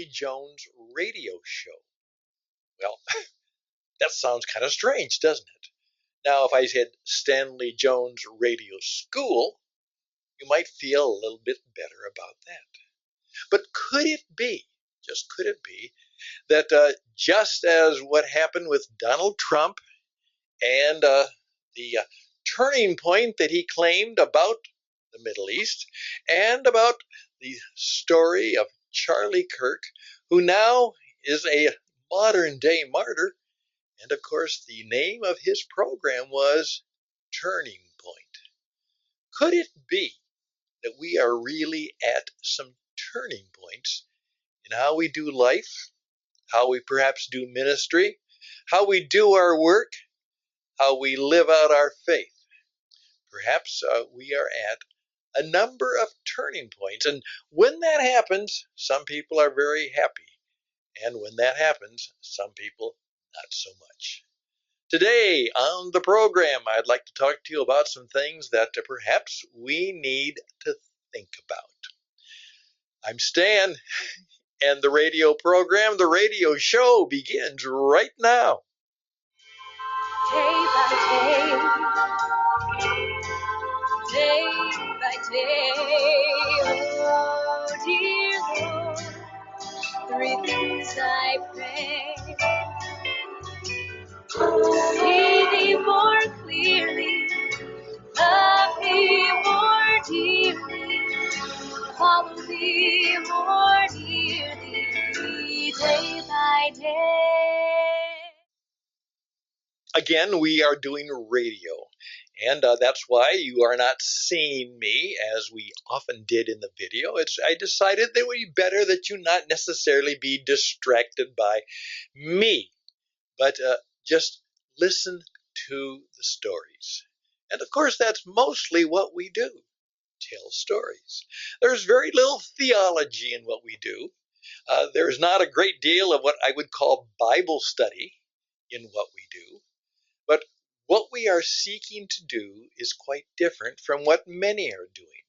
Stanley Jones Radio Show. Well, that sounds kind of strange, doesn't it? Now, if I said Stanley Jones Radio School, you might feel a little bit better about that. But could it be, just could it be, that just as what happened with Donald Trump and the turning point that he claimed about the Middle East and about the story of Charlie Kirk, who now is a modern-day martyr, and of course the name of his program was Turning Point. Could it be that we are really at some turning points in how we do life, how we perhaps do ministry, how we do our work, how we live out our faith? Perhaps we are at a number of turning points, and when that happens, some people are very happy, and when that happens, some people not so much. Today on the program, I'd like to talk to you about some things that perhaps we need to think about. I'm Stan, and the radio program, the radio show, begins right now. Day by day, oh dear Lord, three things I pray. See thee more clearly, love thee more dearly, follow thee more dearly, day by day. Again, we are doing radio, and that's why you are not seeing me as we often did in the video. I decided that it would be better that you not necessarily be distracted by me, but just listen to the stories. And of course, that's mostly what we do, tell stories. There's very little theology in what we do. There's not a great deal of what I would call Bible study in what we do. But what we are seeking to do is quite different from what many are doing.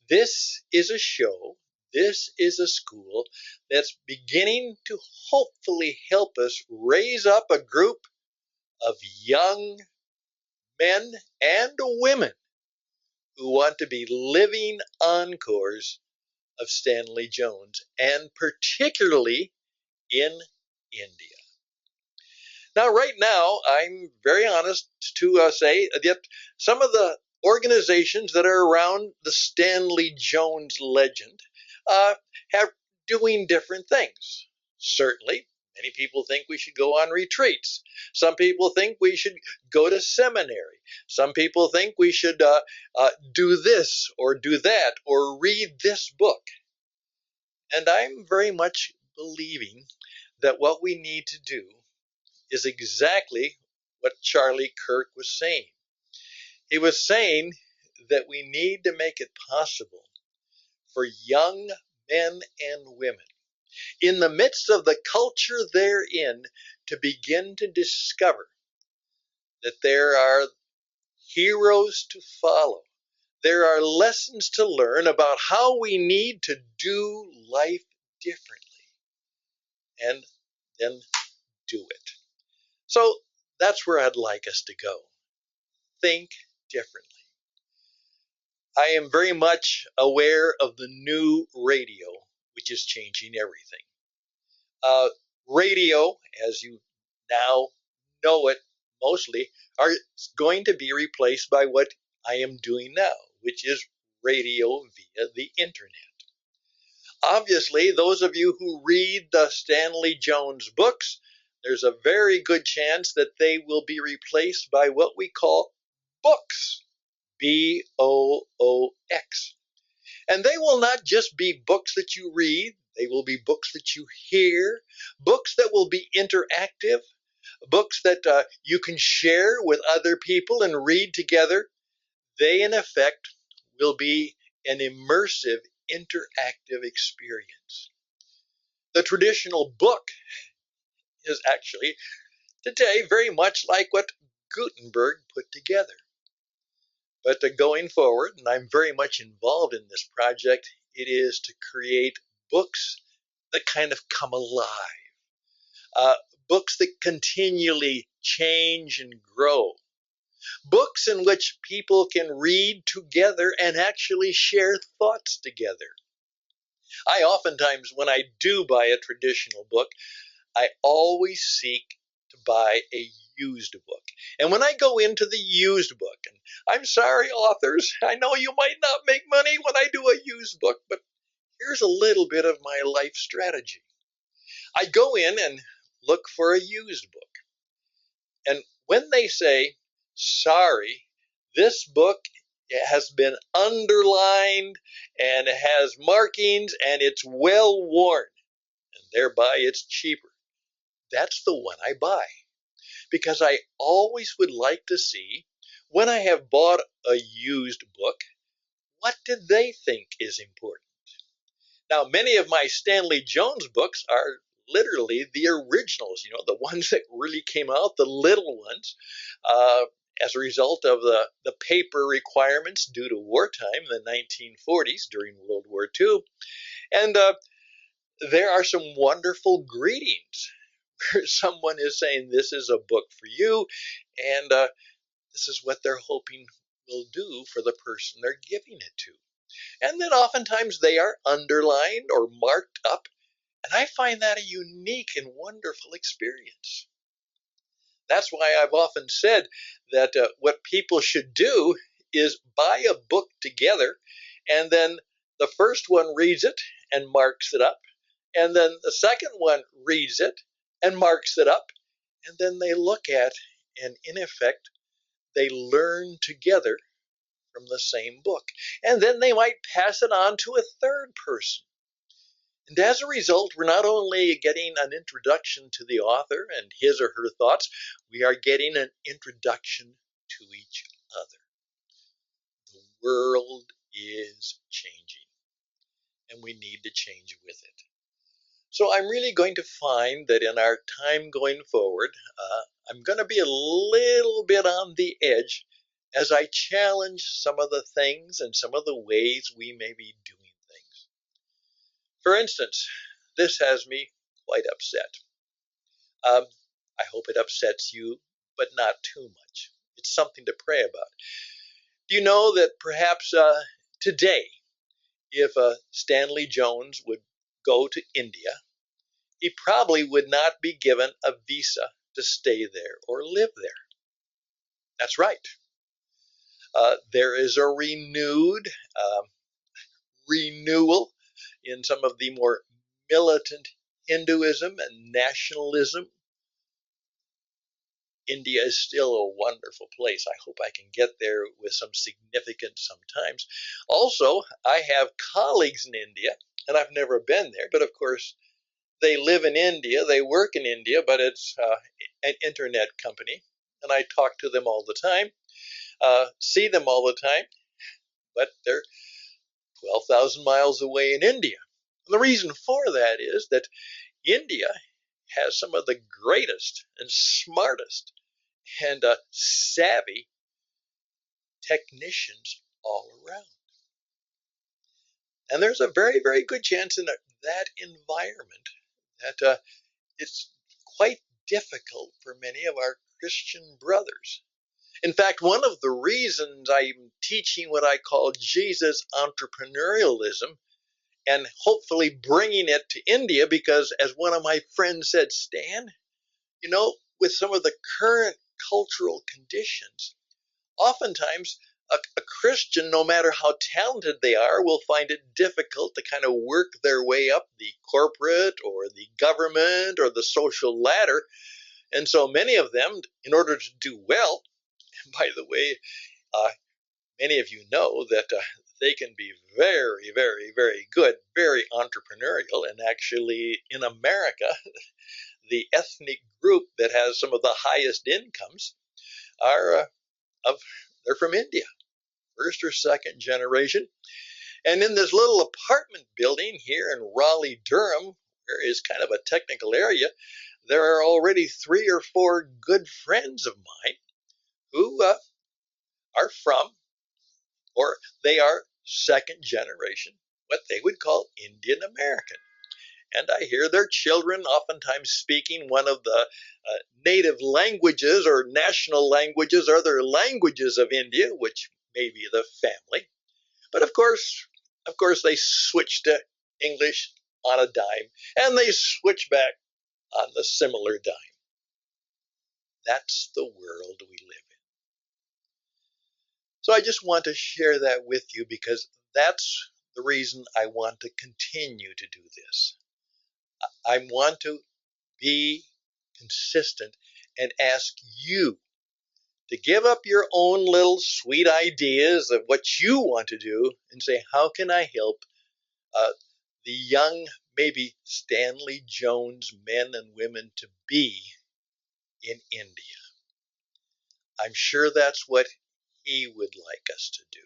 This is a show, this is a school that's beginning to hopefully help us raise up a group of young men and women who want to be living encores of Stanley Jones, and particularly in India. Now, right now, I'm very honest to say that some of the organizations that are around the Stanley Jones legend have doing different things. Certainly, many people think we should go on retreats. Some people think we should go to seminary. Some people think we should do this or do that or read this book. And I'm very much believing that what we need to do is exactly what Charlie Kirk was saying. He was saying that we need to make it possible for young men and women, in the midst of the culture they're in, to begin to discover that there are heroes to follow. There are lessons to learn about how we need to do life differently, and then do it. So that's where I'd like us to go. Think differently. I am very much aware of the new radio, which is changing everything. Radio, as you now know it mostly, are going to be replaced by what I am doing now, which is radio via the internet. Obviously, those of you who read the Stanley Jones books, there's a very good chance that they will be replaced by what we call books, B-O-O-X. And they will not just be books that you read, they will be books that you hear, books that will be interactive, books that you can share with other people and read together. They, in effect, will be an immersive, interactive experience. The traditional book is actually today very much like what Gutenberg put together. But going forward, and I'm very much involved in this project, it is to create books that kind of come alive, uh, books that continually change and grow, books in which people can read together and actually share thoughts together. I oftentimes, when I do buy a traditional book, I always seek to buy a used book. And when I go into the used book, and I'm sorry, authors, I know you might not make money when I do a used book, but here's a little bit of my life strategy. I go in and look for a used book. And when they say, sorry, this book has been underlined and has markings and it's well worn, and thereby it's cheaper, that's the one I buy. Because I always would like to see, when I have bought a used book, what did they think is important? Now, many of my Stanley Jones books are literally the originals, the ones that really came out, the little ones, as a result of the paper requirements due to wartime in the 1940s during World War II. And there are some wonderful greetings where someone is saying, this is a book for you, and this is what they're hoping will do for the person they're giving it to. And then oftentimes they are underlined or marked up, and I find that a unique and wonderful experience. That's why I've often said that what people should do is buy a book together, and then the first one reads it and marks it up, and then the second one reads it and marks it up, and then they look at, and in effect, they learn together from the same book. And then they might pass it on to a third person. And as a result, we're not only getting an introduction to the author and his or her thoughts, we are getting an introduction to each other. The world is changing, and we need to change with it. So I'm really going to find that in our time going forward, I'm going to be a little bit on the edge as I challenge some of the things and some of the ways we may be doing things. For instance, this has me quite upset. I hope it upsets you, but not too much. It's something to pray about. Do you know that perhaps today, if Stanley Jones would go to India, he probably would not be given a visa to stay there or live there? That's right. There is a renewal in some of the more militant Hinduism and nationalism. India is still a wonderful place. I hope I can get there with some significance sometimes. Also, I have colleagues in India, and I've never been there, but of course, they live in India, they work in India, but it's an internet company, and I talk to them all the time, see them all the time, but they're 12,000 miles away in India. And the reason for that is that India has some of the greatest and smartest and savvy technicians all around. And there's a very, very good chance in that environment that it's quite difficult for many of our Christian brothers. In fact, one of the reasons I'm teaching what I call Jesus entrepreneurialism and hopefully bringing it to India, because as one of my friends said, Stan, with some of the current cultural conditions, oftentimes a Christian, no matter how talented they are, will find it difficult to kind of work their way up the corporate or the government or the social ladder. And so many of them, in order to do well, and by the way, many of you know that they can be very, very, very good, very entrepreneurial. And actually, in America, the ethnic group that has some of the highest incomes they're from India, first or second generation. And in this little apartment building here in Raleigh, Durham, where is kind of a technical area, there are already 3 or 4 good friends of mine who are from, or they are second generation, what they would call Indian American. and I hear their children oftentimes speaking one of the native languages or national languages or other languages of India, which may be the family. But of course, they switch to English on a dime, and they switch back on the similar dime. That's the world we live in. So I just want to share that with you because that's the reason I want to continue to do this. I want to be consistent and ask you to give up your own little sweet ideas of what you want to do and say, how can I help the young, maybe Stanley Jones men and women to be in India? I'm sure that's what he would like us to do.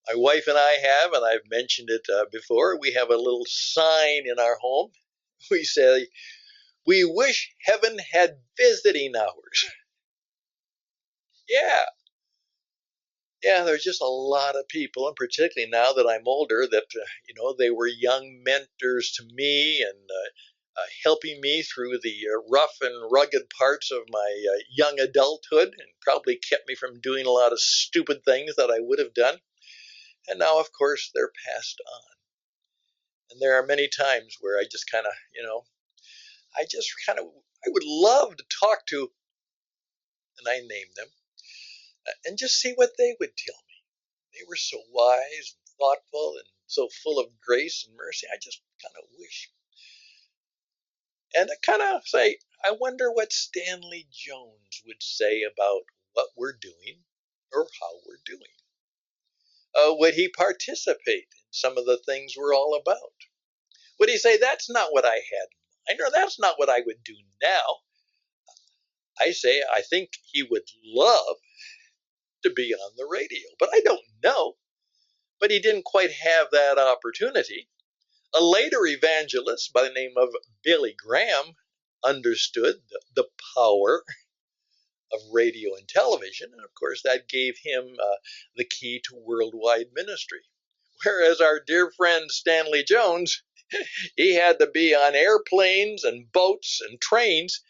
My wife and I have, and I've mentioned it before, we have a little sign in our home. We say, we wish heaven had visiting hours. Yeah, there's just a lot of people, and particularly now that I'm older, that, they were young mentors to me and helping me through the rough and rugged parts of my young adulthood and probably kept me from doing a lot of stupid things that I would have done. And now, of course, they're passed on. And there are many times where I just kind of, I would love to talk to, and I name them, and just see what they would tell me. They were so wise and thoughtful and so full of grace and mercy. I just kind of wish. And I kind of say, I wonder what Stanley Jones would say about what we're doing or how we're doing. Would he participate in some of the things we're all about? Would he say, that's not what I had in mind, or that's not what I would do now? I say, I think he would love to be on the radio, but I don't know. But he didn't quite have that opportunity. A later evangelist by the name of Billy Graham understood the power of radio and television, and of course that gave him the key to worldwide ministry. Whereas our dear friend Stanley Jones, he had to be on airplanes and boats and trains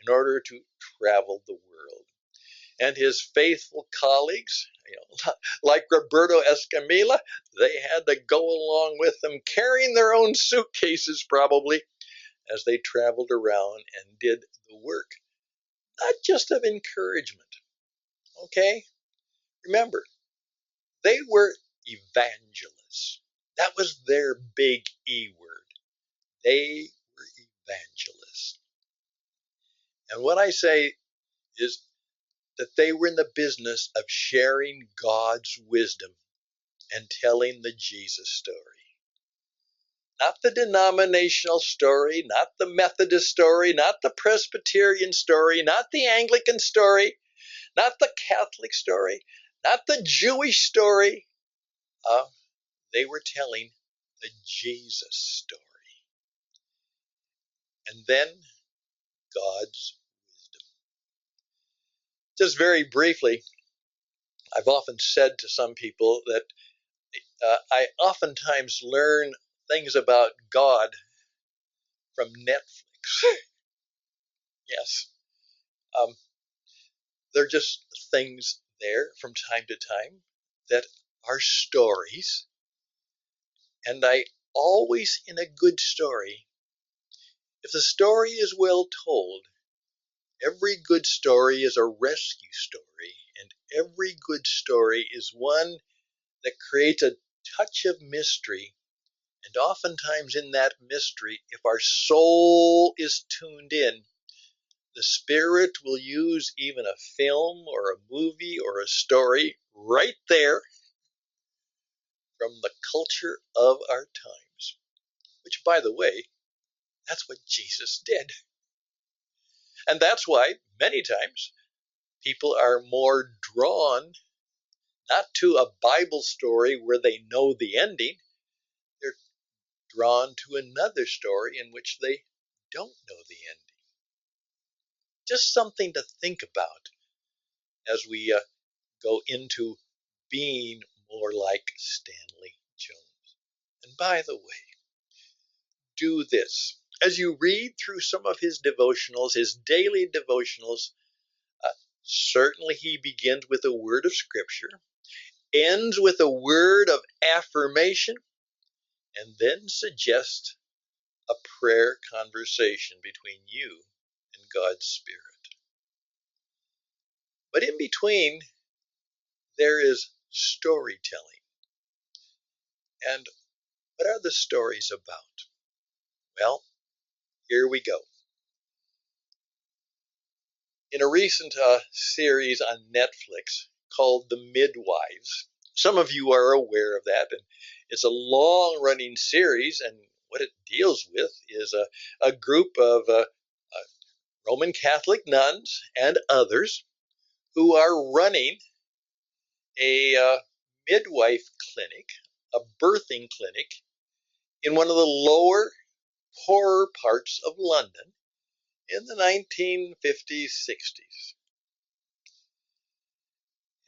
in order to travel the world. And his faithful colleagues, like Roberto Escamilla, they had to go along with them, carrying their own suitcases probably, as they traveled around and did the work, not just of encouragement. Okay? Remember, they were evangelists. That was their big E word. They were evangelists. And what I say is that they were in the business of sharing God's wisdom and telling the Jesus story. Not the denominational story, not the Methodist story, not the Presbyterian story, not the Anglican story, not the Catholic story, not the Jewish story. They were telling the Jesus story. And then God's wisdom. Just very briefly, I've often said to some people that I oftentimes learn things about God from Netflix. Yes. They're just things there from time to time that are stories. And I always, in a good story, if the story is well told, every good story is a rescue story, and every good story is one that creates a touch of mystery. And oftentimes in that mystery, if our soul is tuned in, the Spirit will use even a film or a movie or a story right there from the culture of our times. Which, by the way, that's what Jesus did. And that's why many times people are more drawn not to a Bible story where they know the ending. They're drawn to another story in which they don't know the ending. Just something to think about as we go into being more like Stanley Jones. And by the way, do this. As you read through some of his devotionals, his daily devotionals, certainly he begins with a word of scripture, ends with a word of affirmation, and then suggests a prayer conversation between you and God's Spirit. But in between, there is storytelling. And what are the stories about? Well, here we go. In a recent series on Netflix called The Midwives, some of you are aware of that, and it's a long-running series, and what it deals with is a group of Roman Catholic nuns and others who are running a midwife clinic, a birthing clinic, in one of the lower, poorer parts of London in the 1950s, 60s.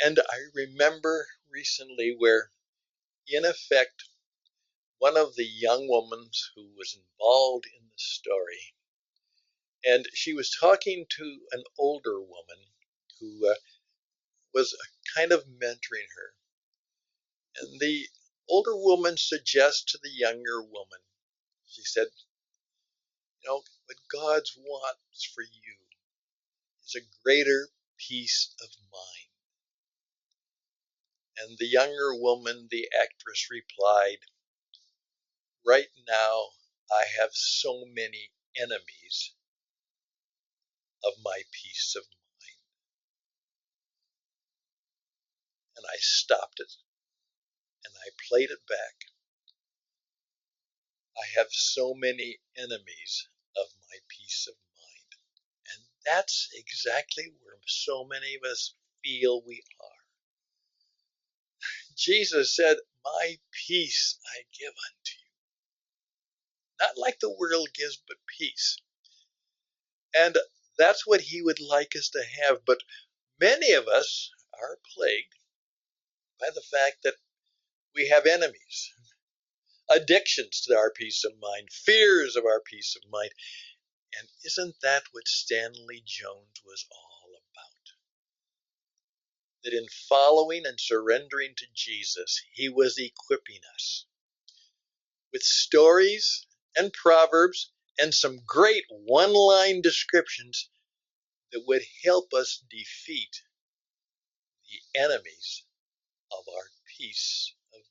And I remember recently where, in effect, one of the young women who was involved in the story, and she was talking to an older woman who was kind of mentoring her. And the older woman suggests to the younger woman, she said, what God wants for you is a greater peace of mind. And the younger woman, the actress, replied, right now I have so many enemies of my peace of mind. And I stopped it and I played it back. I have so many enemies of my peace of mind. And that's exactly where so many of us feel we are. Jesus said, my peace I give unto you. Not like the world gives, but peace. And that's what he would like us to have. But many of us are plagued by the fact that we have enemies, addictions to our peace of mind, fears of our peace of mind. And isn't that what Stanley Jones was all about? That in following and surrendering to Jesus, he was equipping us with stories and proverbs and some great one-line descriptions that would help us defeat the enemies of our peace of mind.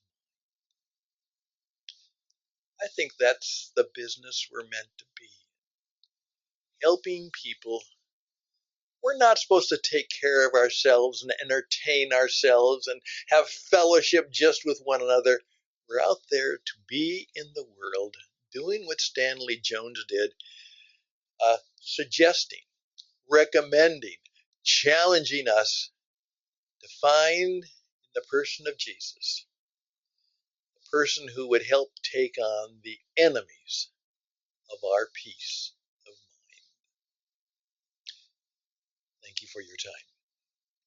I think that's the business we're meant to be. Helping people. We're not supposed to take care of ourselves and entertain ourselves and have fellowship just with one another. We're out there to be in the world, doing what Stanley Jones did, suggesting, recommending, challenging us to find in the person of Jesus, the person who would help take on the enemies of our peace of mind. Thank you for your time.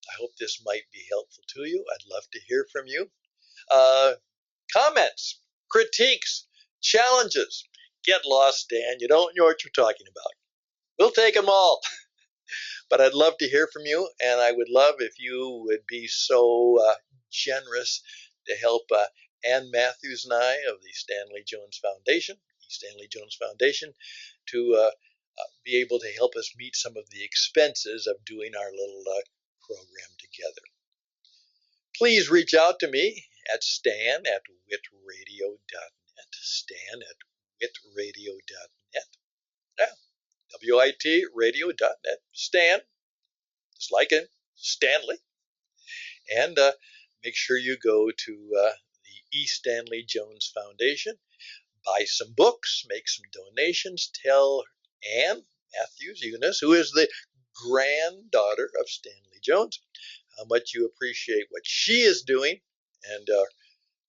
I hope this might be helpful to you. I'd love to hear from you. Comments, critiques, challenges. Get lost, Stan. You don't know what you're talking about. We'll take them all. But I'd love to hear from you, and I would love if you would be so generous to help Ann Matthews and I of the Stanley Jones Foundation, to be able to help us meet some of the expenses of doing our little program together. Please reach out to me at stan@witradio.net, stan@witradio.net, witradio.net, Stan, just like in Stanley. And make sure you go to the E. Stanley Jones Foundation, buy some books, make some donations, tell Ann Matthews Eunice, who is the granddaughter of Stanley Jones, how much you appreciate what she is doing. And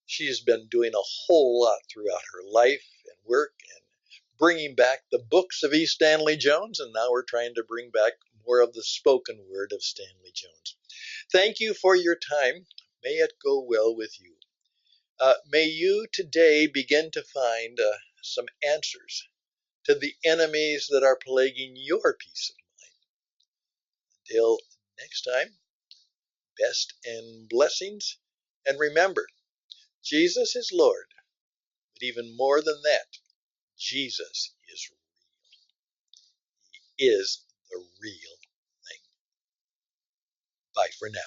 she's been doing a whole lot throughout her life and work and bringing back the books of E. Stanley Jones. And now we're trying to bring back more of the spoken word of Stanley Jones. Thank you for your time. May it go well with you. May you today begin to find some answers to the enemies that are plaguing your peace of mind. Until next time, best and blessings. And remember, Jesus is Lord, but even more than that, Jesus is real. He is the real thing. Bye for now.